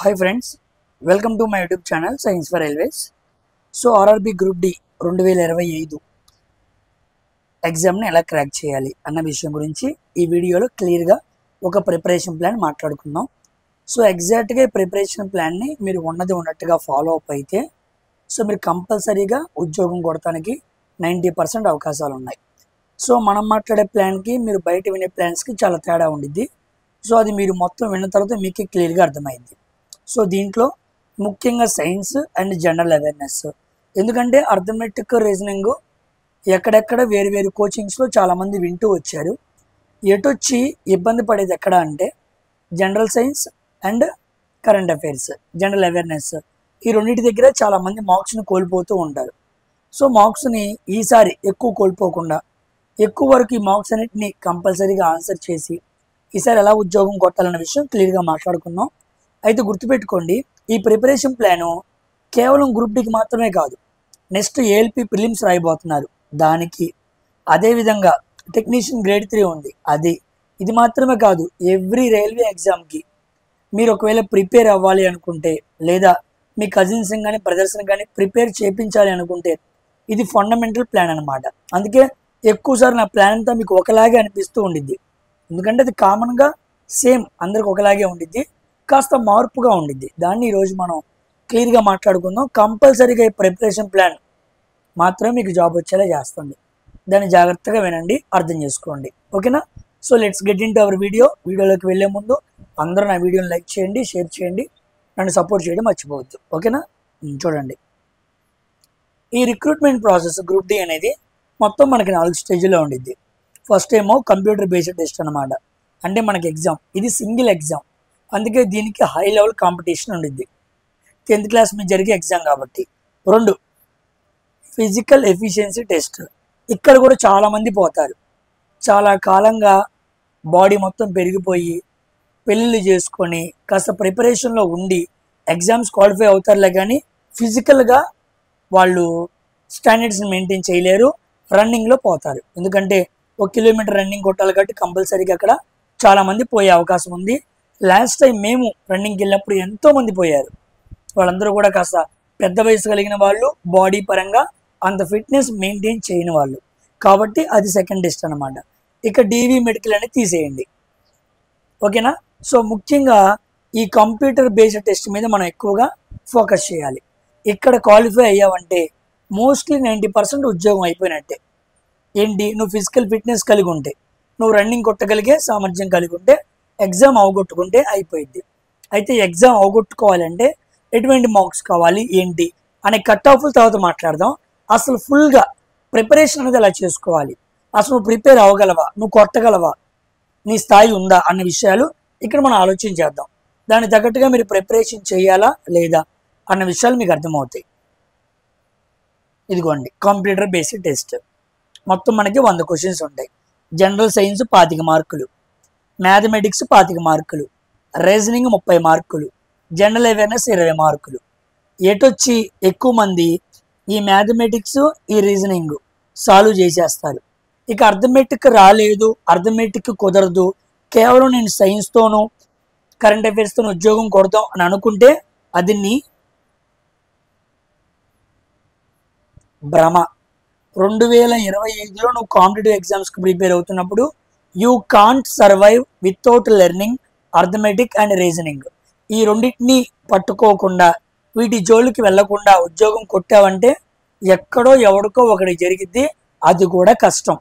Hi friends, welcome to my YouTube channel Science for Railways. So RRB Group D 2025 ఎగ్జామ్ని ఎలా crack చేయాలి అన్న విషయం గురించి ఈ వీడియోలో క్లియర్గా ఒక ప్రిపరేషన్ ప్లాన్ మాట్లాడుకుందాం. సో ఎగ్జాక్ట్గా ఈ ప్రిపరేషన్ ప్లాన్ని మీరు ఉన్నది ఉన్నట్టుగా ఫాలో అప్ అయితే సో మీరు కంపల్సరీగా ఉద్యోగం కొడటానికి 90% అవకాశాలు ఉన్నాయి. సో మనం మాట్లాడే ప్లాన్కి మీరు బయట వినే ప్లాన్స్కి చాలా తేడా ఉండిద్ది. సో అది మీరు మొత్తం విన్న తర్వాత మీకే క్లియర్గా అర్థమైంది. సో దీంట్లో ముఖ్యంగా సైన్స్ అండ్ జనరల్ అవేర్నెస్, ఎందుకంటే అర్థమెటిక్ రీజనింగ్ ఎక్కడెక్కడ వేరు వేరు కోచింగ్స్లో చాలామంది వింటూ వచ్చారు. ఎటొచ్చి ఇబ్బంది పడేది ఎక్కడ అంటే general science and current affairs, general awareness, ఈ రెండింటి దగ్గర చాలామంది మార్క్స్ని కోల్పోతూ ఉంటారు. సో మార్క్స్ని ఈసారి ఎక్కువ కోల్పోకుండా ఎక్కువ వరకు ఈ మార్క్స్ అన్నిటిని కంపల్సరీగా ఆన్సర్ చేసి ఈసారి ఎలా ఉద్యోగం కొట్టాలన్న విషయం క్లియర్గా మాట్లాడుకుందాం. అయితే గుర్తుపెట్టుకోండి, ఈ ప్రిపరేషన్ ప్లాను కేవలం గ్రూప్ డికి మాత్రమే కాదు, నెక్స్ట్ ఏఎల్పి ప్రిలిమ్స్ రాయబోతున్నారు దానికి, అదేవిధంగా టెక్నీషియన్ గ్రేడ్ 3 ఉంది అది, ఇది మాత్రమే కాదు ఎవ్రీ రైల్వే ఎగ్జామ్కి మీరు ఒకవేళ ప్రిపేర్ అవ్వాలి అనుకుంటే లేదా మీ కజిన్స్ని కానీ బ్రదర్స్ని కానీ ప్రిపేర్ చేయించాలి అనుకుంటే ఇది ఫండమెంటల్ ప్లాన్ అనమాట. అందుకే ఎక్కువసార్లు నా ప్లాన్ అంతా మీకు ఒకలాగే అనిపిస్తూ ఉండిద్ది, ఎందుకంటే అది కామన్గా సేమ్ అందరికి ఒకలాగే ఉండిద్ది, కాస్త మార్పుగా ఉండిద్ది. దాన్ని ఈరోజు మనం క్లియర్గా మాట్లాడుకుందాం. కంపల్సరీగా ఈ ప్రిపరేషన్ ప్లాన్ మాత్రమే మీకు జాబ్ వచ్చేలా చేస్తుంది. దాన్ని జాగ్రత్తగా వినండి, అర్థం చేసుకోండి, ఓకేనా? So let's get in to our వీడియోలోకి వెళ్ళే ముందు అందరూ నా వీడియోని లైక్ చేయండి, షేర్ చేయండి, నన్ను సపోర్ట్ చేయడం మర్చిపోవద్దు, ఓకేనా? చూడండి, ఈ రిక్రూట్మెంట్ ప్రాసెస్ గ్రూప్ డి అనేది మొత్తం మనకి 4 స్టేజ్లో ఉండిద్ది. ఫస్ట్ ఏమో కంప్యూటర్ బేస్డ్ టెస్ట్ అనమాట, అంటే మనకి ఎగ్జామ్ ఇది సింగిల్ ఎగ్జామ్, అందుకే దీనికి హై లెవెల్ కాంపిటీషన్ ఉండిద్ది. 10th క్లాస్ మీద జరిగే ఎగ్జామ్ కాబట్టి. 2 ఫిజికల్ ఎఫిషియన్సీ టెస్ట్, ఇక్కడ కూడా చాలామంది పోతారు. చాలా కాలంగా బాడీ మొత్తం పెరిగిపోయి పెళ్ళిళ్ళు చేసుకొని కాస్త ప్రిపరేషన్లో ఉండి ఎగ్జామ్స్ క్వాలిఫై అవుతారులే, కానీ ఫిజికల్గా వాళ్ళు స్టాండర్డ్స్ని మెయింటైన్ చేయలేరు, రన్నింగ్లో పోతారు. ఎందుకంటే 1 కిలోమీటర్ రన్నింగ్ కొట్టాలి కాబట్టి కంపల్సరీగా అక్కడ చాలామంది పోయే అవకాశం ఉంది. లాస్ట్ టైం మేము రన్నింగ్కి వెళ్ళినప్పుడు ఎంతోమంది పోయారు. వాళ్ళందరూ కూడా కాస్త పెద్ద వయసు కలిగిన వాళ్ళు, బాడీ పరంగా అంత ఫిట్నెస్ మెయింటైన్ చేయని వాళ్ళు, కాబట్టి అది సెకండ్ టెస్ట్ అనమాట. ఇక డివి మెడికల్ అనేది తీసేయండి, ఓకేనా? సో ముఖ్యంగా ఈ కంప్యూటర్ బేస్డ్ టెస్ట్ మీద మనం ఎక్కువగా ఫోకస్ చేయాలి. ఇక్కడ క్వాలిఫై అయ్యావంటే మోస్ట్లీ 90% ఉద్యోగం అయిపోయినట్టే. ఏంటి, నువ్వు ఫిజికల్ ఫిట్నెస్ కలిగి ఉంటే, నువ్వు రన్నింగ్ కొట్టగలిగే సామర్థ్యం కలిగి ఉంటే, ఎగ్జామ్ అవగొట్టుకుంటే అయిపోయింది. అయితే ఎగ్జామ్ అవగొట్టుకోవాలంటే ఎటువంటి మార్క్స్ కావాలి ఏంటి అనే కట్ ఆఫ్ల తర్వాత మాట్లాడదాం. అసలు ఫుల్గా ప్రిపరేషన్ అనేది ఎలా చేసుకోవాలి, అసలు నువ్వు ప్రిపేర్ అవ్వగలవా, నువ్వు కొట్టగలవా, నీ స్థాయి ఉందా అన్న విషయాలు ఇక్కడ మనం ఆలోచన చేద్దాం. దానికి తగ్గట్టుగా మీరు ప్రిపరేషన్ చేయాలా లేదా అన్న విషయాలు మీకు అర్థమవుతాయి. ఇదిగోండి, కంప్యూటర్ బేస్డ్ టెస్ట్ మొత్తం మనకి 100 క్వశ్చన్స్ ఉంటాయి. జనరల్ సైన్స్ 25 మార్కులు, మ్యాథమెటిక్స్ 25 మార్కులు, రీజనింగ్ 30 మార్కులు, జనరల్ అవేర్నెస్ 20 మార్కులు. ఎటొచ్చి ఎక్కువ మంది ఈ మ్యాథమెటిక్స్ ఈ రీజనింగ్ సాల్వ్ చేసేస్తారు. ఇక అర్థమెటిక్ రాలేదు, అర్థమెటిక్ కుదరదు, కేవలం నేను సైన్స్తోనూ కరెంట్ అఫైర్స్తోనూ ఉద్యోగం కొడతాం అని అనుకుంటే అది నీ భ్రమ. 2025లో నువ్వు కాంపిటేటివ్ ఎగ్జామ్స్కి ప్రిపేర్ అవుతున్నప్పుడు you can't survive without learning arithmetic and reasoning. ఈ రెండింటిని పట్టుకోకుండా వీటి జోలికి వెళ్లకుండా ఉద్యోగం కొట్టావంటే ఎక్కడో ఎవడికో ఒకటి జరిగిద్ది, అది కూడా కష్టం.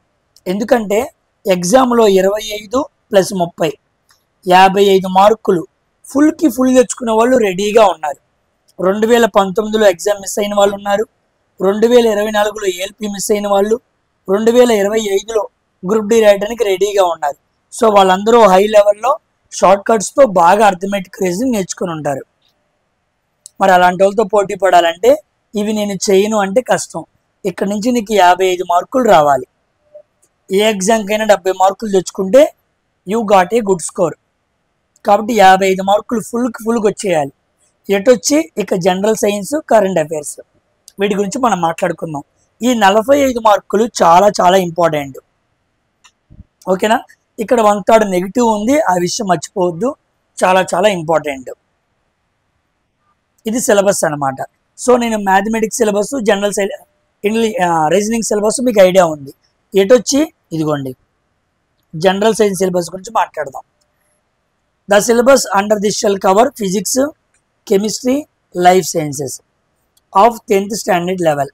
ఎందుకంటే ఎగ్జామ్లో 25 + 30 55 మార్కులు ఫుల్కి ఫుల్ తెచ్చుకునే వాళ్ళు రెడీగా ఉన్నారు. 2019లో ఎగ్జామ్ మిస్ అయిన వాళ్ళు ఉన్నారు, 2024లో ఏఎల్పి మిస్ అయిన వాళ్ళు, 2025లో గ్రూప్ డి రాయడానికి రెడీగా ఉన్నారు. సో వాళ్ళందరూ హై లెవెల్లో షార్ట్ కట్స్తో బాగా అర్థమెటిక్ రీజనింగ్ నేర్చుకుని ఉంటారు. మరి అలాంటి వాళ్ళతో పోటీ పడాలంటే ఇవి నేను చేయను అంటే కష్టం. ఇక్కడ నుంచి నీకు 55 మార్కులు రావాలి. ఏ ఎగ్జామ్కైనా 70 మార్కులు తెచ్చుకుంటే you got a good score. కాబట్టి 55 మార్కులు ఫుల్కి వచ్చేయాలి. ఎటొచ్చి ఇక జనరల్ సైన్స్ కరెంట్ అఫైర్స్ వీటి గురించి మనం మాట్లాడుకుందాం. ఈ 45 మార్కులు చాలా చాలా ఇంపార్టెంట్, ఓకేనా? ఇక్కడ 1/3 నెగిటివ్ ఉంది, ఆ విషయం మర్చిపోవద్దు, చాలా చాలా ఇంపార్టెంట్. ఇది సిలబస్ అనమాట. సో నేను mathematics syllabus, general reasoning syllabus మీకు ఐడియా ఉంది. ఎటొచ్చి ఇదిగోండి జనరల్ సైన్స్ సిలబస్ గురించి మాట్లాడదాం. The syllabus under this shell cover physics, chemistry, life sciences of 10th standard level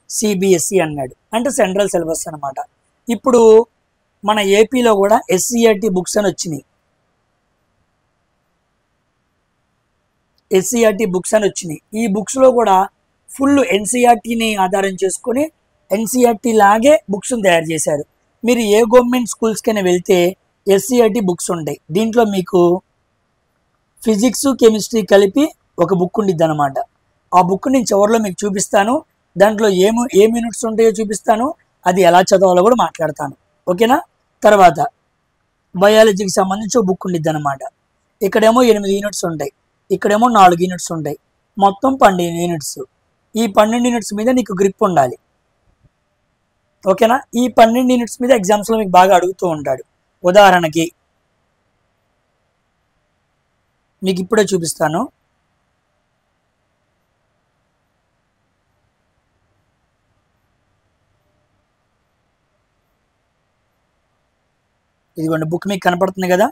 CBSE అన్నాడు, అంటే సెంట్రల్ సిలబస్ అనమాట. ఇప్పుడు మన ఏపీలో కూడా ఎస్సీఆర్టీ బుక్స్ అని వచ్చినాయి. ఎస్సీఆర్టీ బుక్స్ అని వచ్చినాయి. ఈ బుక్స్లో కూడా ఫుల్ ఎన్సీఆర్టీని ఆధారం చేసుకొని ఎన్సీఆర్టీ లాగే బుక్స్ని తయారు చేశారు. మీరు ఏ గవర్నమెంట్ స్కూల్స్కైనా వెళ్తే ఎస్సీఆర్టీ బుక్స్ ఉంటాయి. దీంట్లో మీకు ఫిజిక్స్, కెమిస్ట్రీ కలిపి ఒక బుక్ ఉండిద్ది అనమాట. ఆ బుక్ నేను చివరిలో మీకు చూపిస్తాను. దాంట్లో ఏం యూనిట్స్ ఉంటాయో చూపిస్తాను, అది ఎలా చదవాలో కూడా మాట్లాడతాను. ఓకేనా? తర్వాత బయాలజీకి సంబంధించి ఒక బుక్ ఉండిద్ది అనమాట. ఇక్కడేమో 8 యూనిట్స్ ఉంటాయి, ఇక్కడేమో 4 యూనిట్స్ ఉంటాయి, మొత్తం 12 యూనిట్స్. ఈ 12 యూనిట్స్ మీద నీకు గ్రిప్ ఉండాలి. ఓకేనా? ఈ 12 యూనిట్స్ మీద ఎగ్జామ్స్లో మీకు బాగా అడుగుతూ ఉంటాడు. ఉదాహరణకి మీకు ఇప్పుడే చూపిస్తాను. ఇదిగోండి బుక్ మీకు కనపడుతుంది కదా.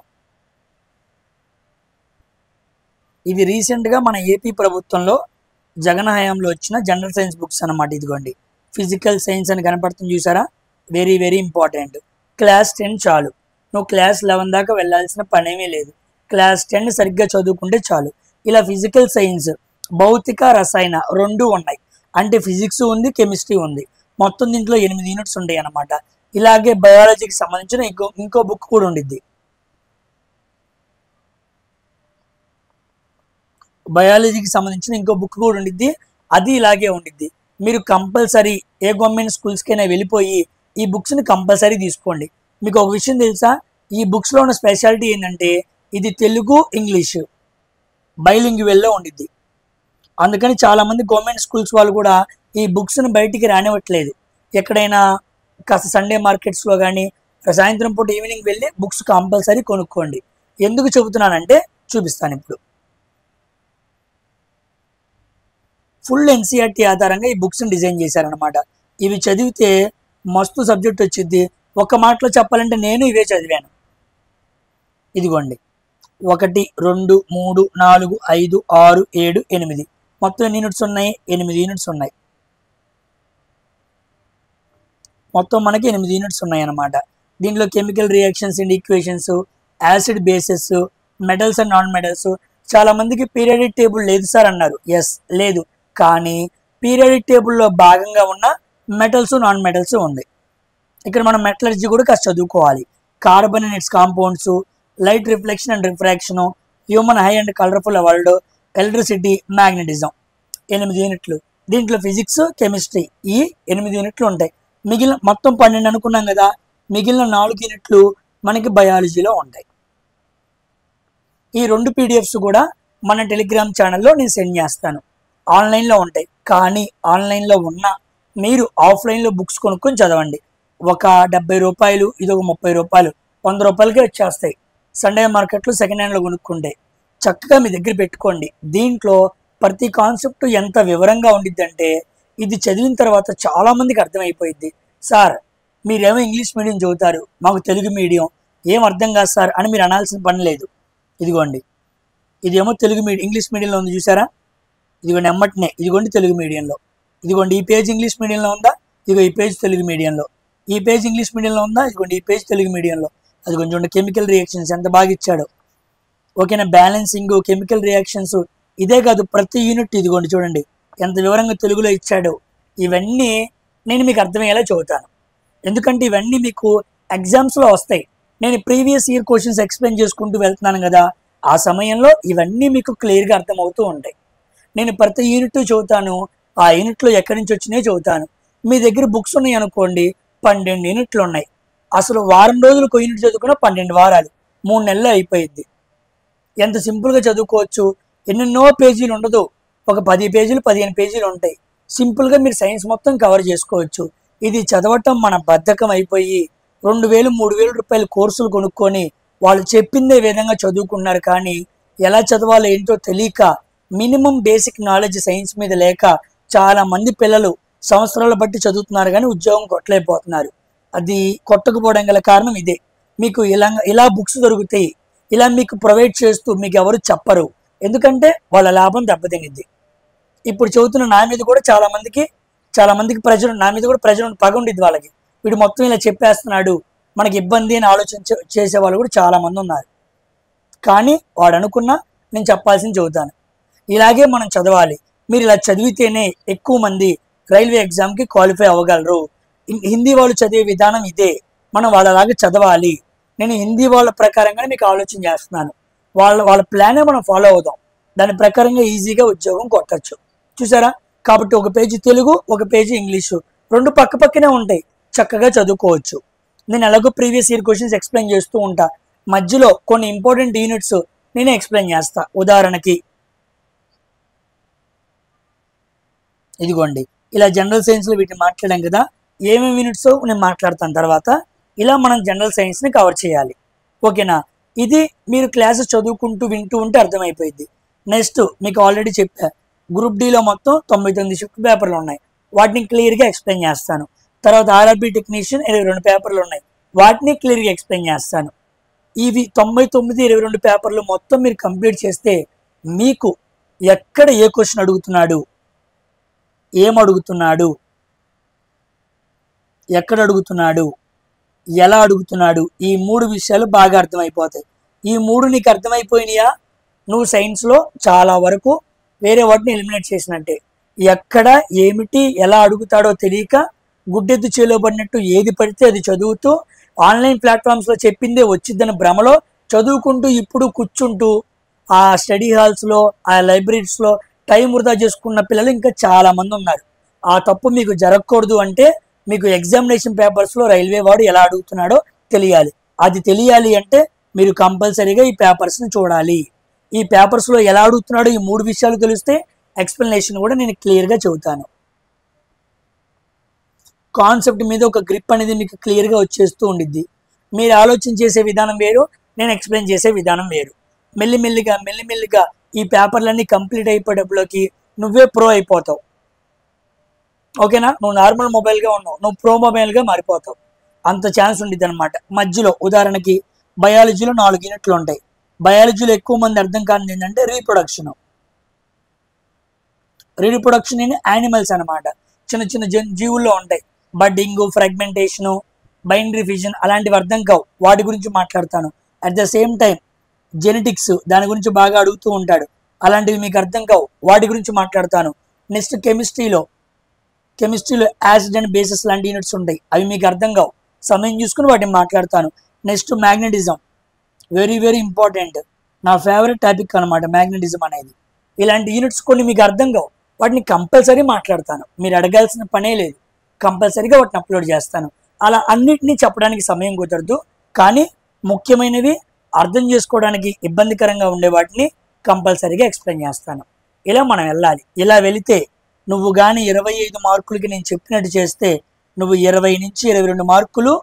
ఇది రీసెంట్గా మన ఏపీ ప్రభుత్వంలో జగన్ హయాంలో వచ్చిన జనరల్ సైన్స్ బుక్స్ అనమాట. ఇదిగోండి ఫిజికల్ సైన్స్ అని కనపడుతుంది చూసారా, వెరీ వెరీ ఇంపార్టెంట్. క్లాస్ 10 చాలు, నువ్వు క్లాస్ 11 దాకా వెళ్ళాల్సిన పనేమీ లేదు. క్లాస్ 10 సరిగ్గా చదువుకుంటే చాలు. ఇలా ఫిజికల్ సైన్స్, భౌతిక, రసాయన 2 ఉన్నాయి, అంటే ఫిజిక్స్ ఉంది, కెమిస్ట్రీ ఉంది. మొత్తం దీంట్లో 8 యూనిట్స్ ఉంటాయి అన్నమాట. ఇలాగే బయాలజీకి సంబంధించిన ఇంకో బుక్ కూడా ఉండిద్ది. బయాలజీకి సంబంధించిన ఇంకో బుక్ కూడా ఉండిద్ది, అది ఇలాగే ఉండిద్ది. మీరు కంపల్సరీ ఏ గవర్నమెంట్ స్కూల్స్కైనా వెళ్ళిపోయి ఈ బుక్స్ని కంపల్సరీ తీసుకోండి. మీకు ఒక విషయం తెలుసా, ఈ బుక్స్లో ఉన్న స్పెషాలిటీ ఏంటంటే ఇది తెలుగు, ఇంగ్లీషు బైలింగ్యువల్లో ఉండిద్ది. అందుకని చాలామంది గవర్నమెంట్ స్కూల్స్ వాళ్ళు కూడా ఈ బుక్స్ని బయటికి రానివ్వట్లేదు. ఎక్కడైనా కాస్త సండే మార్కెట్స్లో కానీ సాయంత్రం పూట ఈవినింగ్ వెళ్ళి బుక్స్ కంపల్సరీ కొనుక్కోండి. ఎందుకు చెబుతున్నానంటే చూపిస్తాను ఇప్పుడు. ఫుల్ ఎన్సీఆర్టీ ఆధారంగా ఈ బుక్స్ని డిజైన్ చేశారనమాట. ఇవి చదివితే మస్తు సబ్జెక్ట్ వచ్చింది. ఒక మాటలో చెప్పాలంటే నేను ఇవే చదివాను. ఇదిగోండి 1, 2, 3, 4, 5, 6, 7, 8 మొత్తం ఎన్ని యూనిట్స్ ఉన్నాయి? 8 యూనిట్స్ ఉన్నాయి. మొత్తం మనకి 8 యూనిట్స్ ఉన్నాయి అన్నమాట. దీంట్లో chemical reactions and equations, acid bases, metals and non metals. చాలా మందికి పీరియాడిక్ టేబుల్ లేదు సార్ అన్నారు. ఎస్ లేదు, కానీ పీరియాడిక్ టేబుల్లో భాగంగా ఉన్న మెటల్స్, నాన్ మెటల్స్ ఉంది. ఇక్కడ మనం మెటలర్జీ కూడా కాస్త చదువుకోవాలి. Carbon and it's compounds, light reflection and refraction, human high and colourful world, electricity, magnetism 8 యూనిట్లు. దీంట్లో ఫిజిక్స్, కెమిస్ట్రీ ఈ 8 యూనిట్లు ఉంటాయి. మిగిలిన మొత్తం 12 అనుకున్నాం కదా, మిగిలిన 4 యూనిట్లు మనకి బయాలజీలో ఉంటాయి. ఈ 2 PDFs కూడా మన టెలిగ్రామ్ ఛానల్లో నేను సెండ్ చేస్తాను. ఆన్లైన్లో ఉంటాయి, కానీ ఆన్లైన్లో ఉన్న మీరు ఆఫ్లైన్లో బుక్స్ కొనుక్కొని చదవండి. ఒక 70 రూపాయలు, ఇది ఒక 30 రూపాయలు, 100 రూపాయలకే వచ్చేస్తాయి. సండే మార్కెట్లో సెకండ్ హ్యాండ్లో కొనుక్కుంటే చక్కగా మీ దగ్గర పెట్టుకోండి. దీంట్లో ప్రతి కాన్సెప్ట్ ఎంత వివరంగా ఉండిద్దంటే ఇది చదివిన తర్వాత చాలామందికి అర్థమైపోయింది. సార్ మీరేమో ఇంగ్లీష్ మీడియం చదువుతారు, మాకు తెలుగు మీడియం ఏం అర్థం కాదు సార్ అని మీరు అనాల్సిన పని లేదు. ఇదిగోండి ఇదేమో తెలుగు మీడియం, ఇంగ్లీష్ మీడియంలో ఉంది చూసారా, ఇదిగోండి ఎమ్మటినే, ఇదిగోండి తెలుగు మీడియంలో, ఇదిగోండి ఈ పేజ్ ఇంగ్లీష్ మీడియంలో ఉందా, ఇదిగో ఈ పేజ్ తెలుగు మీడియంలో, ఈ పేజ్ ఇంగ్లీష్ మీడియంలో ఉందా, ఇదిగోండి ఈ పేజ్ తెలుగు మీడియంలో. అది కొంచెం కెమికల్ రియాక్షన్స్ ఎంత బాగా ఇచ్చాడు. ఓకేనా, బ్యాలెన్సింగ్, కెమికల్ రియాక్షన్స్, ఇదే కాదు ప్రతి యూనిట్ ఇదిగోండి చూడండి ఎంత వివరంగా తెలుగులో ఇచ్చాడు. ఇవన్నీ నేను మీకు అర్థమయ్యేలా చదువుతాను, ఎందుకంటే ఇవన్నీ మీకు ఎగ్జామ్స్లో వస్తాయి. నేను ప్రీవియస్ ఇయర్ క్వశ్చన్స్ ఎక్స్ప్లెయిన్ చేసుకుంటూ వెళ్తున్నాను కదా, ఆ సమయంలో ఇవన్నీ మీకు క్లియర్గా అర్థమవుతూ ఉంటాయి. నేను ప్రతి యూనిట్ చదువుతాను, ఆ యూనిట్లో ఎక్కడి నుంచి వచ్చినాయో చదువుతాను. మీ దగ్గర బుక్స్ ఉన్నాయి అనుకోండి, 12 యూనిట్లు ఉన్నాయి. అసలు వారం రోజులు ఒక యూనిట్ చదువుకున్నా 12 వారాలు, 3 నెలలు అయిపోయింది. ఎంత సింపుల్గా చదువుకోవచ్చు. ఎన్నెన్నో పేజీలు ఉండదు, ఒక 10 పేజీలు 15 పేజీలు ఉంటాయి. సింపుల్గా మీరు సైన్స్ మొత్తం కవర్ చేసుకోవచ్చు. ఇది చదవటం మన బద్ధకం అయిపోయి 2000, 3000 రూపాయల కోర్సులు కొనుక్కొని వాళ్ళు చెప్పిందే విధంగా చదువుకున్నారు, కానీ ఎలా చదవాలో ఏంటో తెలియక మినిమం బేసిక్ నాలెడ్జ్ సైన్స్ మీద లేక చాలా మంది పిల్లలు సంవత్సరాల బట్టి చదువుతున్నారు కానీ ఉద్యోగం కొట్టలేకపోతున్నారు. అది కొట్టకపోవడం గల కారణం ఇదే. మీకు ఇలా బుక్స్ దొరుకుతాయి, ఇలా మీకు ప్రొవైడ్ చేస్తూ మీకు ఎవరు చెప్పరు, ఎందుకంటే వాళ్ళ లాభం దెబ్బతినిద్ది. ఇప్పుడు చదువుతున్న నా మీద కూడా చాలా మందికి ప్రెజర్, నా మీద కూడా ప్రెజర్ పగ ఉండిద్ది వాళ్ళకి. వీడు మొత్తం ఇలా చెప్పేస్తున్నాడు, మనకి ఇబ్బంది అని చేసే వాళ్ళు కూడా చాలా మంది ఉన్నారు. కానీ వాడు అనుకున్నా నేను చెప్పాల్సింది చెబుతాను. ఇలాగే మనం చదవాలి. మీరు ఇలా చదివితేనే ఎక్కువ మంది రైల్వే ఎగ్జామ్కి క్వాలిఫై అవ్వగలరు. హిందీ వాళ్ళు చదివే విధానం ఇదే, మనం వాళ్ళలాగా చదవాలి. నేను హిందీ వాళ్ళ ప్రకారంగానే మీకు ఆలోచన చేస్తున్నాను. వాళ్ళ ప్లానే మనం ఫాలో అవుదాం, దాని ప్రకారంగా ఈజీగా ఉద్యోగం కొట్టచ్చు. చూసారా? కాబట్టి ఒక పేజీ తెలుగు, ఒక పేజీ ఇంగ్లీషు, రెండు పక్క పక్కనే ఉంటాయి, చక్కగా చదువుకోవచ్చు. నేను ఎలాగో ప్రీవియస్ ఇయర్ క్వశ్చన్స్ ఎక్స్ప్లెయిన్ చేస్తూ ఉంటా, మధ్యలో కొన్ని ఇంపార్టెంట్ యూనిట్స్ నేనే ఎక్స్ప్లెయిన్ చేస్తా. ఉదాహరణకి ఇదిగోండి, ఇలా జనరల్ సైన్స్లో వీటిని మాట్లాడాం కదా, ఏమేమి యూనిట్స్ నేను మాట్లాడతాను తర్వాత. ఇలా మనం జనరల్ సైన్స్ని కవర్ చేయాలి. ఓకేనా? ఇది మీరు క్లాసెస్ చదువుకుంటూ వింటూ ఉంటే అర్థమైపోయింది. నెక్స్ట్ మీకు ఆల్రెడీ చెప్పా, గ్రూప్ డిలో మొత్తం 99 షిఫ్ట్ పేపర్లు ఉన్నాయి, వాటిని క్లియర్గా ఎక్స్ప్లెయిన్ చేస్తాను. తర్వాత ఆర్ఆర్బీ టెక్నీషియన్ 22 పేపర్లు ఉన్నాయి, వాటిని క్లియర్గా ఎక్స్ప్లెయిన్ చేస్తాను. ఇవి 99, 22 పేపర్లు మొత్తం మీరు కంప్లీట్ చేస్తే మీకు ఎక్కడ ఏ క్వశ్చన్ అడుగుతున్నాడు, ఏం అడుగుతున్నాడు, ఎక్కడ అడుగుతున్నాడు, ఎలా అడుగుతున్నాడు, ఈ 3 విషయాలు బాగా అర్థమైపోతాయి. ఈ 3 నీకు అర్థమైపోయినాయా, నువ్వు సైన్స్లో చాలా వరకు వేరే వాటిని ఎలిమినేట్ చేసినట్టే. ఎక్కడ ఏమిటి ఎలా అడుగుతాడో తెలియక గుడ్డెద్దు చేలో పడినట్టు ఏది పడితే అది చదువుతూ ఆన్లైన్ ప్లాట్ఫామ్స్లో చెప్పిందే వచ్చిద్దని భ్రమలో చదువుకుంటూ ఇప్పుడు కూర్చుంటూ ఆ స్టడీ హాల్స్లో, ఆ లైబ్రరీస్లో టైం వృధా చేసుకున్న పిల్లలు ఇంకా చాలా మంది ఉన్నారు. ఆ తప్పు మీకు జరగకూడదు అంటే మీకు ఎగ్జామినేషన్ పేపర్స్లో రైల్వే వాడు ఎలా అడుగుతున్నాడో తెలియాలి. అది తెలియాలి అంటే మీరు కంపల్సరీగా ఈ పేపర్స్ని చూడాలి. ఈ పేపర్స్లో ఎలా అడుగుతున్నాడో ఈ 3 విషయాలు తెలిస్తే ఎక్స్ప్లెనేషన్ కూడా నేను క్లియర్గా చెబుతాను. కాన్సెప్ట్ మీద ఒక గ్రిప్ అనేది మీకు క్లియర్గా వచ్చేస్తూ ఉండిద్ది. మీరు ఆలోచన చేసే విధానం వేరు, నేను ఎక్స్ప్లెయిన్ చేసే విధానం వేరు. మెల్లిమెల్లిగా ఈ పేపర్లన్నీ కంప్లీట్ అయిపోయేటప్పటికి నువ్వే ప్రో అయిపోతావు. ఓకేనా? నువ్వు నార్మల్ మొబైల్గా ఉన్నావు, నువ్వు ప్రో మొబైల్గా మారిపోతావు. అంత ఛాన్స్ ఉండిద్ది అనమాట. మధ్యలో ఉదాహరణకి బయాలజీలో 4 యూనిట్లు ఉంటాయి. బయాలజీలో ఎక్కువ మంది అర్థం కానిది ఏంటంటే రీప్రొడక్షన్ ఇన్ యానిమల్స్ అనమాట. చిన్న చిన్న జీవుల్లో ఉంటాయి. బడ్డింగ్, ఫ్రాగ్మెంటేషను, బైనరీ ఫిజన్ అలాంటివి అర్థం కావు, వాటి గురించి మాట్లాడతాను. At the same time genetics, దాని గురించి బాగా అడుగుతూ ఉంటాడు, అలాంటివి మీకు అర్థం కావు, వాటి గురించి మాట్లాడతాను. నెక్స్ట్ కెమిస్ట్రీలో యాసిడ్ అండ్ బేసెస్ లాంటి యూనిట్స్ ఉంటాయి, అవి మీకు అర్థం కావు, సమయం చూసుకుని వాటిని మాట్లాడతాను. Next magnetism, very very important, నా ఫేవరెట్ టాపిక్ అనమాట మ్యాగ్నెటిజం అనేది. ఇలాంటి యూనిట్స్ కొన్ని మీకు అర్థం కావు, వాటిని కంపల్సరీ మాట్లాడతాను, మీరు అడగాల్సిన పనే లేదు, కంపల్సరీగా వాటిని అప్లోడ్ చేస్తాను. అలా అన్నిటినీ చెప్పడానికి సమయం కుదరదు, కానీ ముఖ్యమైనవి అర్థం చేసుకోవడానికి ఇబ్బందికరంగా ఉండే వాటిని కంపల్సరీగా ఎక్స్ప్లెయిన్ చేస్తాను. ఇలా మనం వెళ్ళాలి. ఇలా వెళితే నువ్వు కానీ 25 మార్కులకి నేను చెప్పినట్టు చేస్తే నువ్వు 20 నుంచి 22 మార్కులు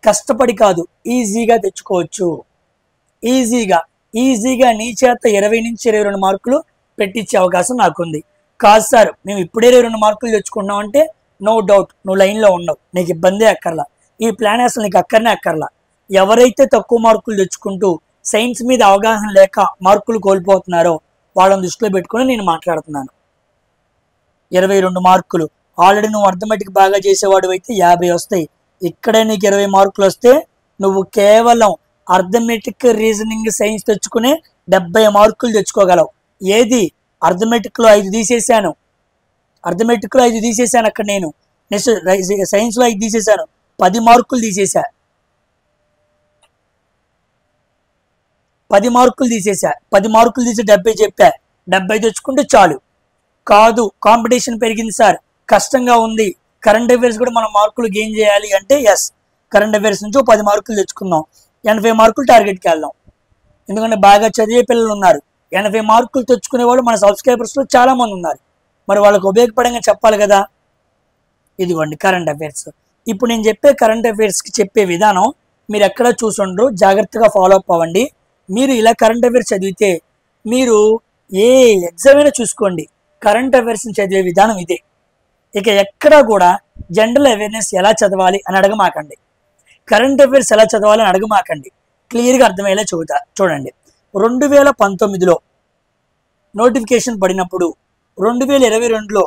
కష్టపడి కాదు ఈజీగా తెచ్చుకోవచ్చు. ఈజీగా నీ చేత 20 నుంచి 22 మార్కులు పెట్టించే అవకాశం నాకుంది. కాదు సార్ మేము ఇప్పుడే 22 మార్కులు తెచ్చుకున్నాం అంటే నో డౌట్ నువ్వు లైన్లో ఉండవు, నీకు ఇబ్బందే అక్కర్లా, ఈ ప్లాన్ అసలు నీకు అక్కర్లా. ఎవరైతే తక్కువ మార్కులు తెచ్చుకుంటూ సైన్స్ మీద అవగాహన లేక మార్కులు కోల్పోతున్నారో వాళ్ళని దృష్టిలో పెట్టుకుని నేను మాట్లాడుతున్నాను. 22 మార్కులు ఆల్రెడీ నువ్వు అర్థమెటిక్ బాగా చేసేవాడు అయితే 50 వస్తాయి. ఇక్కడే నీకు 20 మార్కులు వస్తే నువ్వు కేవలం అర్థమెటిక్, రీజనింగ్, సైన్స్ తెచ్చుకునే 70 మార్కులు తెచ్చుకోగలవు. ఏది అర్థమెటిక్లో 5 తీసేసాను, అక్కడ నేను. నెక్స్ట్ సైన్స్లో 5 తీసేసాను, 10 మార్కులు తీసేసా. 10 మార్కులు తీసి 70 చెప్పా. 70 తెచ్చుకుంటే చాలు. కాదు కాంపిటీషన్ పెరిగింది సార్, కష్టంగా ఉంది, కరెంట్ అఫైర్స్ కూడా మనం మార్కులు గెయిన్ చేయాలి అంటే ఎస్, కరెంట్ అఫైర్స్ నుంచి 10 మార్కులు తెచ్చుకుందాం, 80 మార్కులు టార్గెట్కి వెళ్దాం. ఎందుకంటే బాగా చదివే పిల్లలు ఉన్నారు, 80 మార్కులు తెచ్చుకునే వాళ్ళు మన సబ్స్క్రైబర్స్లో చాలా మంది ఉన్నారు, మరి వాళ్ళకు ఉపయోగపడంగా చెప్పాలి కదా. ఇదిగోండి కరెంట్ అఫైర్స్. ఇప్పుడు నేను చెప్పే కరెంట్ అఫైర్స్కి చెప్పే విధానం మీరు ఎక్కడ చూసుండ్రు, జాగ్రత్తగా ఫాలో అప్ అవ్వండి. మీరు ఇలా కరెంట్ అఫైర్స్ చదివితే మీరు ఏ ఎగ్జామ్ అయినా చూసుకోండి, కరెంట్ అఫైర్స్ని చదివే విధానం ఇదే. ఇక ఎక్కడా కూడా జనరల్ అవేర్నెస్ ఎలా చదవాలి అని అడగమాకండి, కరెంట్ అఫైర్స్ ఎలా చదవాలి అని అడగమాకండి. క్లియర్గా అర్థమయ్యేలా చెబుతా చూడండి. 2019లో నోటిఫికేషన్ పడినప్పుడు 2022లో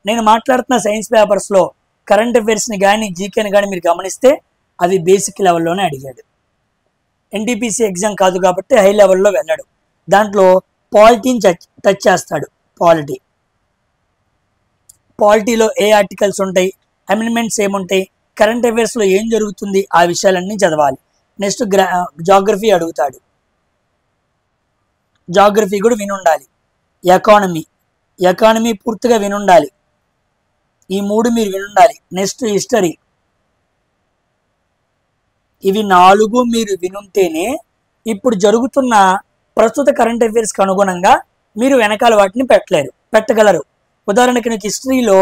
నేను మాట్లాడుతున్న సైన్స్ పేపర్స్లో కరెంట్ అఫైర్స్ని కానీ జీకేని కానీ మీరు గమనిస్తే అవి బేసిక్ లెవెల్లోనే అడిగాడు. ఎన్టీపీసీ ఎగ్జామ్ కాదు కాబట్టి హై లెవెల్లో వెళ్ళాడు. దాంట్లో పాలిటీని టచ్ చేస్తాడు. పాలిటీలో ఏ ఆర్టికల్స్ ఉంటాయి, అమెండ్మెంట్స్ ఏముంటాయి, కరెంట్ అఫైర్స్లో ఏం జరుగుతుంది, ఆ విషయాలన్నీ చదవాలి. నెక్స్ట్ జాగ్రఫీ అడుగుతాడు, జాగ్రఫీ కూడా వినుండాలి. ఎకానమీ పూర్తిగా వినుండాలి. ఈ 3 మీరు వినుండాలి. Next history. ఇవి 4 మీరు వినుంటేనే ఇప్పుడు జరుగుతున్న ప్రస్తుత కరెంట్ అఫైర్స్కి అనుగుణంగా మీరు వెనకాల వాటిని పెట్టగలరు. ఉదాహరణకి నీకు హిస్టరీలో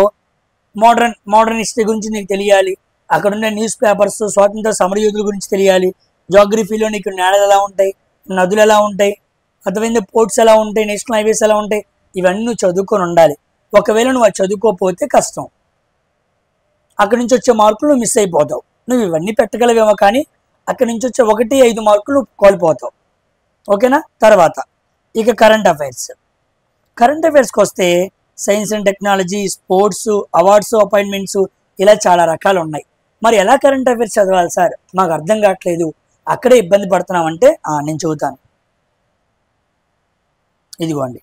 మోడర్న్ హిస్టరీ గురించి నీకు తెలియాలి, అక్కడ ఉండే న్యూస్ పేపర్స్, స్వాతంత్ర సమరయోధుల గురించి తెలియాలి. జాగ్రఫీలో నీకు నేలలు ఎలా ఉంటాయి, నదులు ఎలా ఉంటాయి, అర్థమైంది, పోర్ట్స్ ఎలా ఉంటాయి, నేషనల్ హైవేస్ ఎలా ఉంటాయి, ఇవన్నీ నువ్వు చదువుకొని ఉండాలి. ఒకవేళ నువ్వు అది చదువుకోకపోతే కష్టం, అక్కడి నుంచి వచ్చే మార్కులు నువ్వు మిస్ అయిపోతావు. నువ్వు ఇవన్నీ పెట్టగలవేమో కానీ అక్కడి నుంచి వచ్చే 1-5 మార్కులు కోల్పోతావు. ఓకేనా? తర్వాత ఇక కరెంట్ అఫైర్స్కి వస్తే science and technology, sports, awards, appointments, ఇలా చాలా రకాలు ఉన్నాయి. మరి ఎలా కరెంట్ అఫైర్స్ చదవాలి సార్, మాకు అర్థం కావట్లేదు, అక్కడే ఇబ్బంది పడుతున్నామంటే నేను చెబుతాను. ఇదిగోండి,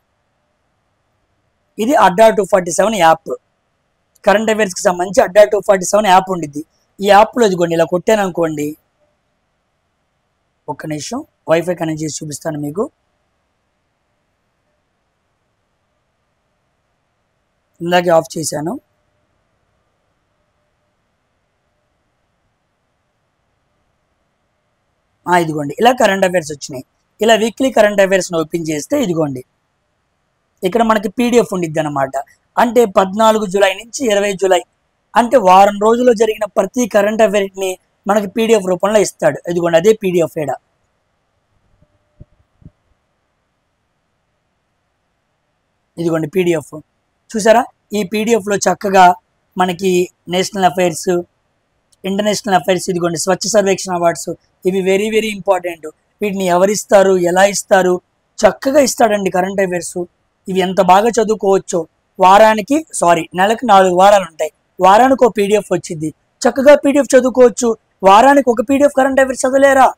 ఇది అడ్డా 247 యాప్. కరెంట్ అఫైర్స్కి సంబంధించి అడ్డా 247 యాప్ ఉండిద్ది. ఈ యాప్లో ఇదిగోండి ఇలా కొట్టాను అనుకోండి, ఒక్క నిమిషం వైఫై కనెక్ట్ చేసి చూపిస్తాను మీకు. ఇందాకే ఆఫ్ చేశాను. ఇదిగోండి ఇలా కరెంట్ అఫైర్స్ వచ్చినాయి. ఇలా వీక్లీ కరెంట్ అఫైర్స్ని ఓపెన్ చేస్తే ఇదిగోండి ఇక్కడ మనకి పీడిఎఫ్ ఉండిద్ది అనమాట. అంటే 14 జూలై నుంచి 20 జూలై అంటే వారం రోజుల్లో జరిగిన ప్రతి కరెంట్ అఫైర్ని మనకి పీడిఎఫ్ రూపంలో ఇస్తాడు. ఇదిగోండి అదే పీడిఎఫ్. ఇదిగోండి పీడిఎఫ్ చూసారా? ఈ పీడిఎఫ్లో చక్కగా మనకి నేషనల్ అఫైర్స్, ఇంటర్నేషనల్ అఫైర్స్, ఇదిగోండి స్వచ్ఛ సర్వేక్షణ అవార్డ్స్, ఇవి వెరీ వెరీ ఇంపార్టెంట్. వీటిని ఎవరిస్తారు, ఎలా ఇస్తారు, చక్కగా ఇస్తాడండి కరెంట్ అఫైర్స్. ఇవి ఎంత బాగా చదువుకోవచ్చో. నెలకు 4 వారాలు ఉంటాయి, వారానికి ఒక పీడిఎఫ్ వచ్చింది, చక్కగా పీడిఎఫ్ చదువుకోవచ్చు. వారానికి ఒక పీడిఎఫ్ కరెంట్ అఫైర్స్ చదవలేరా?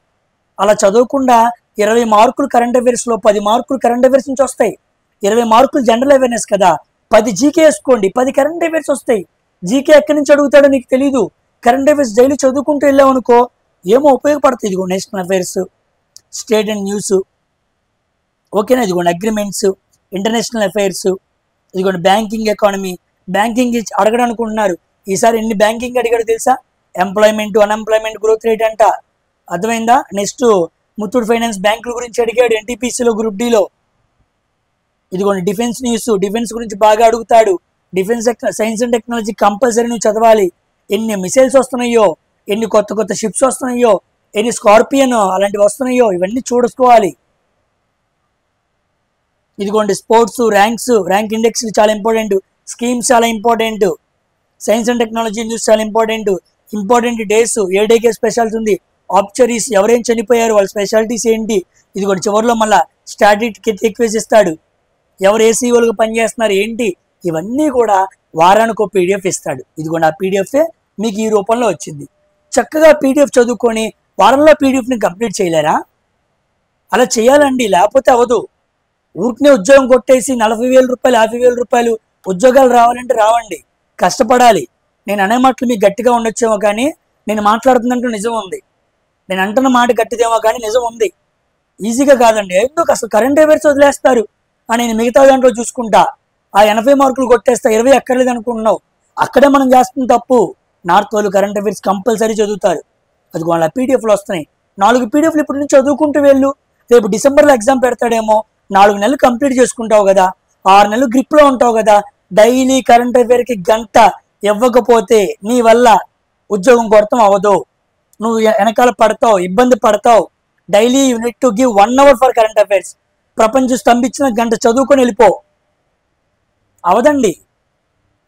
అలా చదవకుండా 20 మార్కులు కరెంట్ అఫైర్స్లో 10 మార్కులు కరెంట్ అఫైర్స్ నుంచి వస్తాయి. 20 మార్కులు జనరల్ అవేర్నెస్ కదా, 10 జీకే వేసుకోండి, 10 కరెంట్ అఫైర్స్ వస్తాయి. జీకే ఎక్కడి నుంచి అడుగుతాడో నీకు తెలీదు, కరెంట్ అఫైర్స్ డైలీ చదువుకుంటూ వెళ్ళావు అనుకో ఏమో ఉపయోగపడుతుంది. ఇదిగో national affairs, state and news, ఓకేనా? ఇదిగోండి అగ్రిమెంట్స్, ఇంటర్నేషనల్ అఫైర్స్, ఇదిగోండి బ్యాంకింగ్, ఎకానమీ. బ్యాంకింగ్ అడగడం అనుకుంటున్నారు, ఈసారి ఎన్ని బ్యాంకింగ్ అడిగాడు తెలుసా? ఎంప్లాయ్మెంట్, అన్ఎంప్లాయ్మెంట్, గ్రోత్ రేట్ అంట. అర్థమైందా? నెక్స్ట్ ముత్తూట్ ఫైనాన్స్ బ్యాంకుల గురించి అడిగాడు ఎన్టీపీసీలో, గ్రూప్ డిలో. ఇదిగోండి డిఫెన్స్ న్యూస్, డిఫెన్స్ గురించి బాగా అడుగుతాడు. Defence science and technology compulsory నువ్వు చదవాలి. ఎన్ని మిసైల్స్ వస్తున్నాయో, ఎన్ని కొత్త కొత్త షిప్స్ వస్తున్నాయో, ఎన్ని స్కార్పియన్ అలాంటివి వస్తున్నాయో, ఇవన్నీ చూసుకోవాలి. ఇదిగోండి స్పోర్ట్స్, ర్యాంక్ ఇండెక్స్ చాలా ఇంపార్టెంట్, స్కీమ్స్ చాలా important, science and technology news చాలా ఇంపార్టెంట్ డేస్, ఏ డేకే స్పెషల్స్ ఉంది, ఆబ్చరీస్ ఎవరేం చనిపోయారు, వాళ్ళ స్పెషాలిటీస్ ఏంటి. ఇదిగోండి చివరిలో మళ్ళీ స్టాటిస్టిక్స్ ఎక్కువ ఇస్తాడు, ఎవరు ఏసీఓలుగా పనిచేస్తున్నారు ఏంటి, ఇవన్నీ కూడా వారానికి ఒక పీడిఎఫ్ ఇస్తాడు. ఇదిగోండి ఆ పీడిఎఫ్ మీకు ఈ రూపంలో వచ్చింది. చక్కగా పీడిఎఫ్ చదువుకొని వారంలో పీడిఎఫ్ని కంప్లీట్ చేయలేరా? అలా చేయాలండి, లేకపోతే అవ్వదు. ఊరికనే ఉద్యోగం కొట్టేసి 40,000 రూపాయలు 50,000 రూపాయలు ఉద్యోగాలు రావాలంటే రావండి, కష్టపడాలి. నేను అనే మాటలు మీకు గట్టిగా ఉండొచ్చేమో కానీ నేను మాట్లాడుతున్నట్టు నిజం ఉంది, నేను అంటున్న మాట గట్టిదేమో కానీ నిజం ఉంది. ఈజీగా కాదండి. ఎందుకు అసలు కరెంట్ అఫైర్స్ వదిలేస్తారు, నేను మిగతా దాంట్లో చూసుకుంటా, ఆ 80 మార్కులు కొట్టేస్తా, 20 అక్కర్లేదు అనుకుంటున్నావు, అక్కడే మనం చేస్తున్న తప్పు. నార్త్ వాళ్ళు కరెంట్ అఫైర్స్ కంపల్సరీ చదువుతారు. అది వాళ్ళ పీడిఎఫ్లు వస్తున్నాయి, 4 పీడిఎఫ్లు ఇప్పటి నుంచి చదువుకుంటూ వెళ్ళు. రేపు డిసెంబర్లో ఎగ్జామ్ పెడతాడేమో, 4 నెలలు కంప్లీట్ చేసుకుంటావు కదా, 6 నెలలు గ్రిప్లో ఉంటావు కదా. డైలీ కరెంట్ అఫైర్కి గంట ఇవ్వకపోతే నీ వల్ల ఉద్యోగం కొడతాం అవ్వదు, నువ్వు వెనకాల పడతావు, ఇబ్బంది పడతావు. Daily you need to give 1 hour for current affairs. ప్రపంచం స్తంభించిన గంట చదువుకొని వెళ్ళిపో. అవదండి.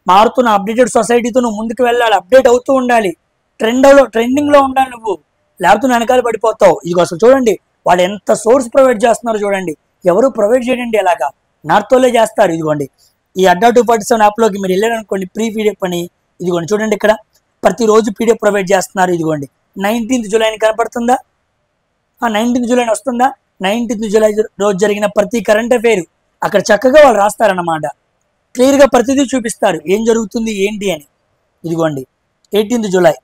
మారుతున్న అప్డేటెడ్ సొసైటీతో నువ్వు ముందుకు వెళ్ళాలి, అప్డేట్ అవుతూ ఉండాలి, ట్రెండింగ్లో ఉండాలి నువ్వు. లేకపోతే వెనకాల పడిపోతావు. ఇది అసలు చూడండి వాళ్ళు ఎంత సోర్స్ ప్రొవైడ్ చేస్తున్నారు చూడండి. ఎవరు ప్రొవైడ్ చేయండి అలాగా, నార్తోలే చేస్తారు. ఇదిగోండి ఈ అడ్డా 247 యాప్లోకి మీరు వెళ్ళారనుకోండి, ప్రీ పీడిఎఫ్ అని. ఇదిగోండి చూడండి ఇక్కడ ప్రతిరోజు పీడిఎఫ్ ప్రొవైడ్ చేస్తున్నారు. ఇదిగోండి 19th జూలై అని కనపడుతుందా? 19th జూలై వస్తుందా? 19th జూలై రోజు జరిగిన ప్రతి కరెంట్ అఫైర్ అక్కడ చక్కగా వాళ్ళు రాస్తారన్నమాట. క్లియర్గా ప్రతిదీ చూపిస్తారు ఏం జరుగుతుంది ఏంటి అని. ఇదిగోండి 18th జూలై,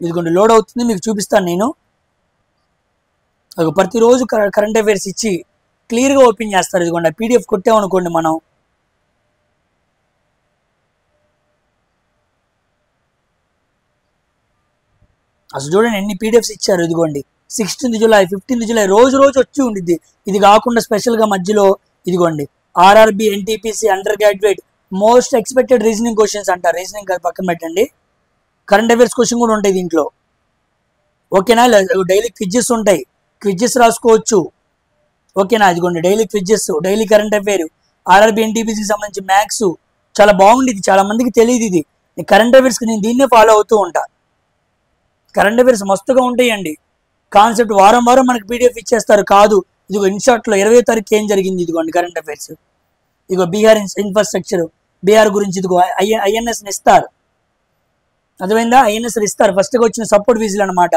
ఇదిగోండి లోడ్ అవుతుంది, మీకు చూపిస్తాను నేను. ప్రతిరోజు కరెంట్ అఫైర్స్ ఇచ్చి క్లియర్గా ఓపెన్ చేస్తారు. ఇదిగోండి పీడిఎఫ్ కొట్టామనుకోండి మనం, అసలు చూడండి ఎన్ని పీడిఎఫ్స్ ఇచ్చారు. ఇదిగోండి 16th జూలై, 15th జూలై రోజు వచ్చి ఉండిద్ది. ఇది కాకుండా స్పెషల్గా మధ్యలో ఇదిగోండి RRB, NTPC, under graduate most expected reasoning questions అంటారు. రీజనింగ్ పక్కన పెట్టండి, కరెంట్ అఫైర్స్ క్వశ్చన్ కూడా ఉంటాయి దీంట్లో. ఓకేనా? డైలీ క్విజ్జెస్ ఉంటాయి, క్విజ్జెస్ రాసుకోవచ్చు. ఓకేనా? ఇదిగోండి daily quizzes, daily current affair, RRB, ఎన్టీపీసీకి సంబంధించి మ్యాథ్స్ చాలా బాగుండేది. చాలా మందికి తెలియదు ఇది. కరెంట్ అఫైర్స్కి నేను దీన్నే ఫాలో అవుతూ ఉంటా. కరెంట్ అఫైర్స్ మస్తుగా ఉంటాయండి. కాన్సెప్ట్ వారం మనకి పీడిఎఫ్ ఇచ్చేస్తారు. కాదు, ఇదిగో ఇన్షార్ట్లో 20వ తారీఖు ఏం జరిగింది, ఇదిగోండి కరెంట్ అఫైర్స్. ఇదిగో బీహార్ ఇన్ఫ్రాస్ట్రక్చర్, బీహార్ గురించి ఇదిగో ఐఎన్ఎస్ని ఇస్తారు. అర్థమైందా? ఐఎన్ఎస్ ఇస్తారు. ఫస్ట్గా వచ్చిన సపోర్ట్ విజిల్ అనమాట.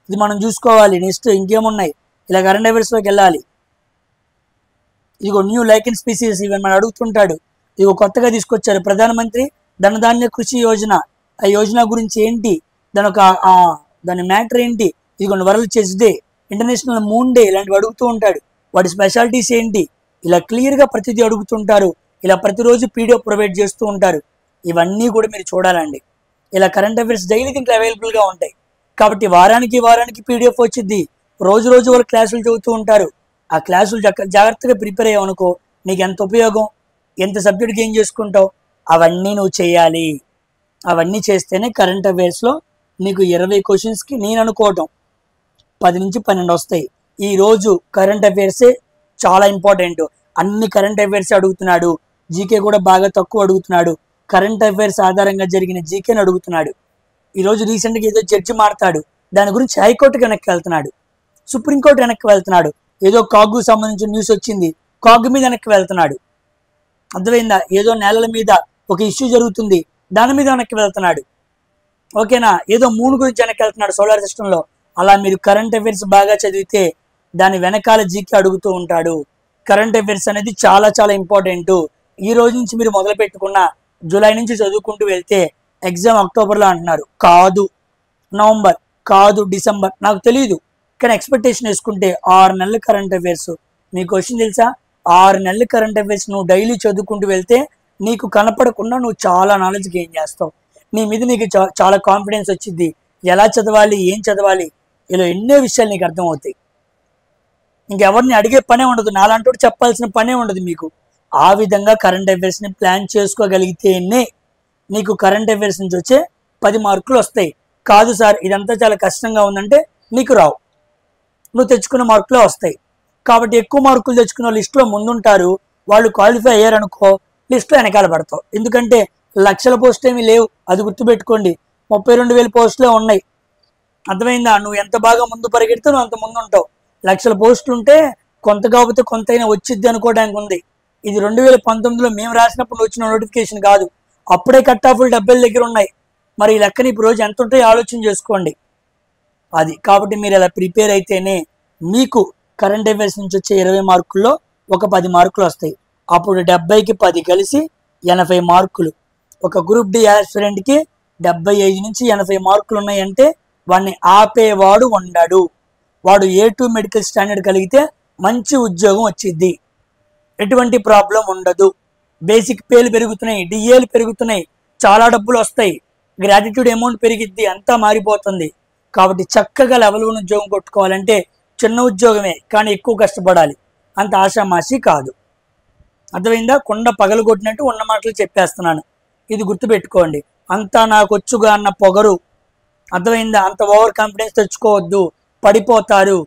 ఇది మనం చూసుకోవాలి. నెక్స్ట్ ఇంకేమున్నాయి, ఇలా కరెంట్ అఫైర్స్లోకి వెళ్ళాలి. ఇదిగో న్యూ లైకెన్ స్పీసీస్, ఇవన్నీ మనం అడుగుతుంటాడు. ఇదిగో కొత్తగా తీసుకొచ్చారు ప్రధానమంత్రి ధనధాన్య కృషి యోజన. ఆ యోజన గురించి ఏంటి, దాని మ్యాటర్ ఏంటి, ఇదిగోండి world chess day, international moon day, ఇలాంటివి అడుగుతూ ఉంటాడు. వాటి స్పెషాలిటీస్ ఏంటి, ఇలా క్లియర్గా ప్రతిదీ అడుగుతుంటారు. ఇలా ప్రతిరోజు పీడిఎఫ్ ప్రొవైడ్ చేస్తూ ఉంటారు. ఇవన్నీ కూడా మీరు చూడాలండి. ఇలా కరెంట్ అఫైర్స్ డైలీ దీంట్లో అవైలబుల్గా ఉంటాయి. కాబట్టి వారానికి పీడిఎఫ్ వచ్చింది. రోజు వాళ్ళు క్లాసులు చదువుతూ ఉంటారు. ఆ క్లాసులు జాగ్రత్తగా ప్రిపేర్ అయ్యావనుకో, నీకు ఎంత ఉపయోగం, ఎంత సబ్జెక్ట్ గెయిన్ చేసుకుంటావు, అవన్నీ నువ్వు చేయాలి. అవన్నీ చేస్తేనే కరెంట్ అఫైర్స్లో నీకు 20 క్వశ్చన్స్కి నేను అనుకోవటం 10 నుంచి 12 వస్తాయి. ఈరోజు కరెంట్ అఫైర్సే చాలా ఇంపార్టెంట్. అన్ని కరెంట్ అఫైర్స్ అడుగుతున్నాడు. జీకే కూడా బాగా తక్కువ అడుగుతున్నాడు. కరెంట్ అఫైర్స్ ఆధారంగా జరిగిన జీకేని అడుగుతున్నాడు. ఈరోజు రీసెంట్గా ఏదో జడ్జి మారుతాడు, దాని గురించి హైకోర్టుకి వెనక్కి వెళ్తున్నాడు, సుప్రీంకోర్టు వెనక్కి వెళ్తున్నాడు. ఏదో కాగు సంబంధించిన న్యూస్ వచ్చింది, కాగు మీద వెనక్కి వెళ్తున్నాడు. అర్థమైందా? ఏదో నేలల మీద ఒక ఇష్యూ జరుగుతుంది, దాని మీద వెనక్కి వెళ్తున్నాడు. ఓకేనా? ఏదో మూన్ గురించి వెనక్కి వెళ్తున్నాడు సోలార్ సిస్టంలో. అలా మీరు కరెంట్ అఫైర్స్ బాగా చదివితే దాని వెనకాల జీకే అడుగుతూ ఉంటాడు. కరెంట్ అఫైర్స్ అనేది చాలా ఇంపార్టెంట్. ఈ రోజు నుంచి మీరు మొదలు పెట్టుకున్న జూలై నుంచి చదువుకుంటూ వెళ్తే ఎగ్జామ్ అక్టోబర్లో అంటున్నారు, కాదు నవంబర్, కాదు డిసెంబర్, నాకు తెలియదు. కానీ ఎక్స్పెక్టేషన్ వేసుకుంటే 6 నెలల కరెంట్ అఫైర్స్. మీకు క్వశ్చన్ తెలుసా? 6 నెలల కరెంట్ అఫైర్స్ నువ్వు డైలీ చదువుకుంటూ వెళ్తే నీకు కనపడకుండా నువ్వు చాలా నాలెడ్జ్ గెయిన్ చేస్తావు. నీ మీద నీకు చాలా కాన్ఫిడెన్స్ వచ్చింది. ఎలా చదవాలి, ఏం చదవాలి, ఇలా ఎన్నో విషయాలు నీకు అర్థమవుతాయి. ఇంకెవరిని అడిగే పనే ఉండదు, నాలాంటి చెప్పాల్సిన పనే ఉండదు మీకు. ఆ విధంగా కరెంట్ అఫైర్స్ని ప్లాన్ చేసుకోగలిగితేనే నీకు కరెంట్ అఫైర్స్ నుంచి వచ్చే 10 మార్కులు వస్తాయి. కాదు సార్ ఇదంతా చాలా కష్టంగా ఉందంటే నీకు రావు, నువ్వు తెచ్చుకున్న మార్కులే వస్తాయి. కాబట్టి ఎక్కువ మార్కులు తెచ్చుకున్న లిస్టులో ముందుంటారు. వాళ్ళు క్వాలిఫై అయ్యారనుకో, లిస్టులో వెనకాల పడతావు. ఎందుకంటే లక్షల పోస్టులు ఏమీ లేవు, అది గుర్తుపెట్టుకోండి. 32,000 పోస్టులే ఉన్నాయి. అర్థమైందా? నువ్వు ఎంత బాగా ముందు పరిగెడితే నువ్వు అంత ముందు ఉంటావు. లక్షల పోస్టులు ఉంటే కొంత కాకపోతే కొంతైనా వచ్చిద్ది అనుకోవడానికి ఉంది. ఇది 2019లో మేము రాసినప్పుడు వచ్చిన నోటిఫికేషన్ కాదు. అప్పుడే కట్ ఆఫ్లు 70 దగ్గర ఉన్నాయి. మరి ఈ లెక్కని ఇప్పుడు రోజు ఎంత ఉంటాయో ఆలోచన చేసుకోండి. అది కాబట్టి మీరు ఇలా ప్రిపేర్ అయితేనే మీకు కరెంట్ అఫైర్స్ నుంచి వచ్చే 20 మార్కుల్లో ఒక 10 మార్కులు వస్తాయి. అప్పుడు 70కి 10 కలిసి 80 మార్కులు. ఒక గ్రూప్ డి ఆస్పిరెంట్కి 75 నుంచి 80 మార్కులు ఉన్నాయంటే వాడిని ఆపేవాడు ఉండడు. వాడు A2 మెడికల్ స్టాండర్డ్ కలిగితే మంచి ఉద్యోగం వచ్చిద్ది, ఎటువంటి ప్రాబ్లం ఉండదు. బేసిక్ పేలు పెరుగుతున్నాయి, డిఏలు పెరుగుతున్నాయి, చాలా డబ్బులు వస్తాయి, గ్రాట్యుటీ అమౌంట్ పెరిగిద్ది, అంతా మారిపోతుంది. కాబట్టి చక్కగా లెవెల్ 1 ఉద్యోగం కొట్టుకోవాలంటే చిన్న ఉద్యోగమే, కానీ ఎక్కువ కష్టపడాలి, అంత ఆషామాషి కాదు. అర్థమైందా? కొండ పగలు కొట్టినట్టు ఉన్న మాటలు చెప్పేస్తున్నాను, ఇది గుర్తుపెట్టుకోండి. అంతా నాకు వచ్చుగా అన్న పొగరు, అర్థమైందా? అంత ఓవర్ కాన్ఫిడెన్స్ తెచ్చుకోవద్దు, పడిపోతారు.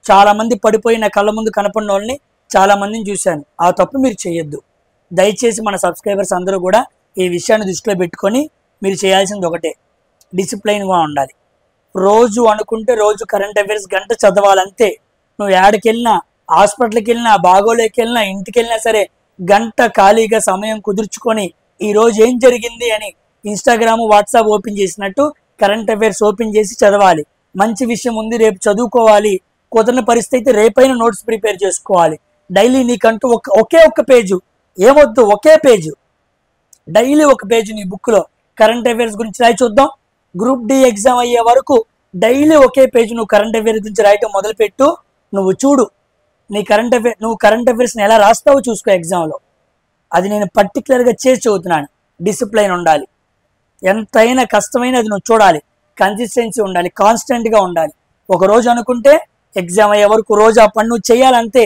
చాలా మంది పడిపోయి నా కళ్ళ ముందు కనపడిన వాళ్ళని చాలా మందిని చూశాను. ఆ తప్పు మీరు చేయొద్దు. దయచేసి మన సబ్స్క్రైబర్స్ అందరూ కూడా ఈ విషయాన్ని దృష్టిలో పెట్టుకొని మీరు చేయాల్సింది ఒకటే, డిసిప్లైన్గా ఉండాలి. రోజు అనుకుంటే రోజు కరెంట్ అఫైర్స్ గంట చదవాలంతే. నువ్వు యాడికి వెళ్ళినా, హాస్పిటల్కి వెళ్ళినా, బాగోలేకి వెళ్ళినా, ఇంటికి వెళ్ళినా సరే గంట ఖాళీగా సమయం కుదుర్చుకొని ఈ రోజు ఏం జరిగింది అని ఇన్స్టాగ్రామ్, వాట్సాప్ ఓపెన్ చేసినట్టు కరెంట్ అఫైర్స్ ఓపెన్ చేసి చదవాలి. మంచి విషయం ఉంది, రేపు చదువుకోవాలి. కుదరని పరిస్థితి అయితే రేపైనా నోట్స్ ప్రిపేర్ చేసుకోవాలి. డైలీ నీకంటూ ఒకే ఒక్క పేజు, ఏమొద్దు ఒకే పేజు, డైలీ ఒక పేజు నీ బుక్లో కరెంట్ అఫైర్స్ గురించి రాయి చూద్దాం. గ్రూప్ డి ఎగ్జామ్ అయ్యే వరకు డైలీ ఒకే పేజు నువ్వు కరెంట్ అఫైర్స్ గురించి రాయటం మొదలుపెట్టు. నువ్వు చూడు నువ్వు కరెంట్ అఫైర్స్ని ఎలా రాస్తావో చూసుకో ఎగ్జామ్లో. అది నేను పర్టికులర్గా చేసి చదువుతున్నాను. డిసిప్లైన్ ఉండాలి, ఎంతైనా కష్టమైనా అది నువ్వు చూడాలి. కన్సిస్టెన్సీ ఉండాలి, కాన్స్టెంట్గా ఉండాలి. ఒక రోజు అనుకుంటే ఎగ్జామ్ అయ్యే వరకు రోజు ఆ పని నువ్వు చేయాలంతే.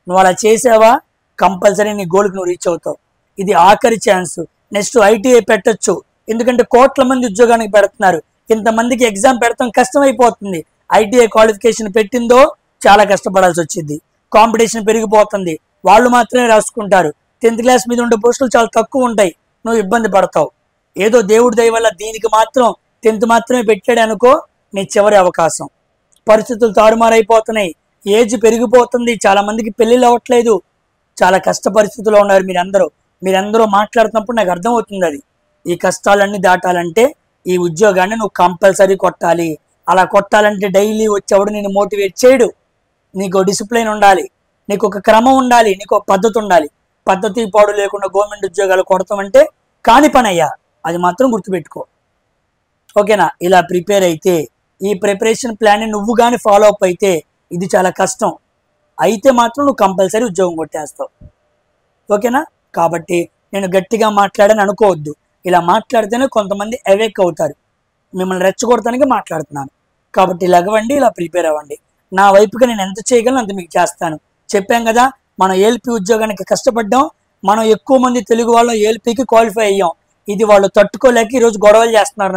నువ్వు అలా చేసావా కంపల్సరీ నీ గోల్కి నువ్వు రీచ్ అవుతావు. ఇది ఆఖరి ఛాన్స్. నెక్స్ట్ ఐటీఐ పెట్టచ్చు, ఎందుకంటే కోట్ల మంది ఉద్యోగానికి పెడుతున్నారు. ఇంతమందికి ఎగ్జామ్ పెడతాం కష్టమైపోతుంది. ఐటీఐ క్వాలిఫికేషన్ పెట్టిందో చాలా కష్టపడాల్సి వచ్చింది. కాంపిటీషన్ పెరిగిపోతుంది, వాళ్ళు మాత్రమే రాసుకుంటారు. 10th క్లాస్ మీద ఉండే పోస్టులు చాలా తక్కువ ఉంటాయి, నువ్వు ఇబ్బంది పడతావు. ఏదో దేవుడి దయ వల్ల దీనికి మాత్రం 10th మాత్రమే పెట్టాడు అనుకో, నీ చివరి అవకాశం. పరిస్థితులు తారుమారైపోతున్నాయి, ఏజ్ పెరిగిపోతుంది, చాలా మందికి పెళ్ళిళ్ళు అవ్వట్లేదు, చాలా కష్ట పరిస్థితుల్లో ఉన్నారు మీరందరూ మాట్లాడుతున్నప్పుడు నాకు అర్థమవుతుంది అది. ఈ కష్టాలన్నీ దాటాలంటే ఈ ఉద్యోగాన్ని నువ్వు కంపల్సరీ కొట్టాలి. అలా కొట్టాలంటే డైలీ వచ్చేవాడు నేను మోటివేట్ చేయడు. నీకు డిసిప్లైన్ ఉండాలి, నీకు ఒక క్రమం ఉండాలి, నీకు ఒక పద్ధతి ఉండాలి. పద్ధతి పాడు లేకుండా గవర్నమెంట్ ఉద్యోగాలు కొడతామంటే కాని పని అయ్యా, అది మాత్రం గుర్తుపెట్టుకో. ఓకేనా? ఇలా ప్రిపేర్ అయితే, ఈ ప్రిపరేషన్ ప్లాన్ని నువ్వు కానీ ఫాలో అప్ అయితే, ఇది చాలా కష్టం అయితే మాత్రం నువ్వు కంపల్సరీ ఉద్యోగం కొట్టేస్తావు. ఓకేనా? కాబట్టి నేను గట్టిగా మాట్లాడని అనుకోవద్దు. ఇలా మాట్లాడితేనే కొంతమంది అవేక్ అవుతారు. మిమ్మల్ని రెచ్చగొడతానికి మాట్లాడుతున్నాను. కాబట్టి లగవండి, ఇలా ప్రిపేర్ అవ్వండి. నా వైపుగా నేను ఎంత చేయగలను అంత మీకు చేస్తాను. చెప్పాం కదా, మనం ఏఎల్పి ఉద్యోగానికి కష్టపడ్డాం. మనం ఎక్కువ మంది తెలుగు వాళ్ళు ఏఎల్పికి క్వాలిఫై అయ్యాం. ఇది వాళ్ళు తట్టుకోలేక ఈరోజు గొడవలు చేస్తున్నారు.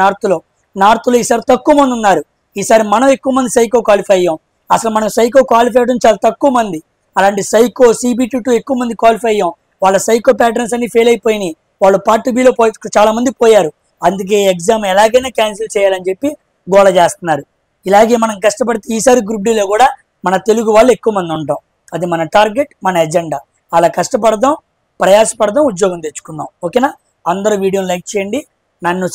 నార్త్లో ఈసారి తక్కువ మంది ఉన్నారు. ఈసారి మనం ఎక్కువ మంది సైకో క్వాలిఫై అయ్యాం. అసలు మనం సైకో క్వాలిఫై అవ్వడం చాలా తక్కువ మంది. అలాంటి సైకో CBT2 ఎక్కువ మంది క్వాలిఫై అయ్యాం. వాళ్ళ సైకో ప్యాటర్న్స్ అన్ని ఫెయిల్ అయిపోయినాయి. వాళ్ళు పార్ట్ బిలో చాలా మంది పోయారు. అందుకే ఎగ్జామ్ ఎలాగైనా క్యాన్సిల్ చేయాలని చెప్పి గోల చేస్తున్నారు. ఇలాగే మనం కష్టపడితే ఈసారి గ్రూప్ డిలో కూడా మన తెలుగు వాళ్ళు ఎక్కువ మంది ఉంటాం. అది మన టార్గెట్, మన ఎజెండా. అలా కష్టపడదాం, ప్రయాసపడదాం, ఉద్యోగం తెచ్చుకుందాం. ఓకేనా? అందరూ వీడియోని లైక్ చేయండి, నన్ను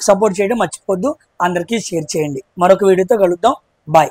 సపోర్ట్ చేయడం మర్చిపోద్దు, అందరికీ షేర్ చేయండి. మరొక వీడియోతో కలుద్దాం. బాయ్.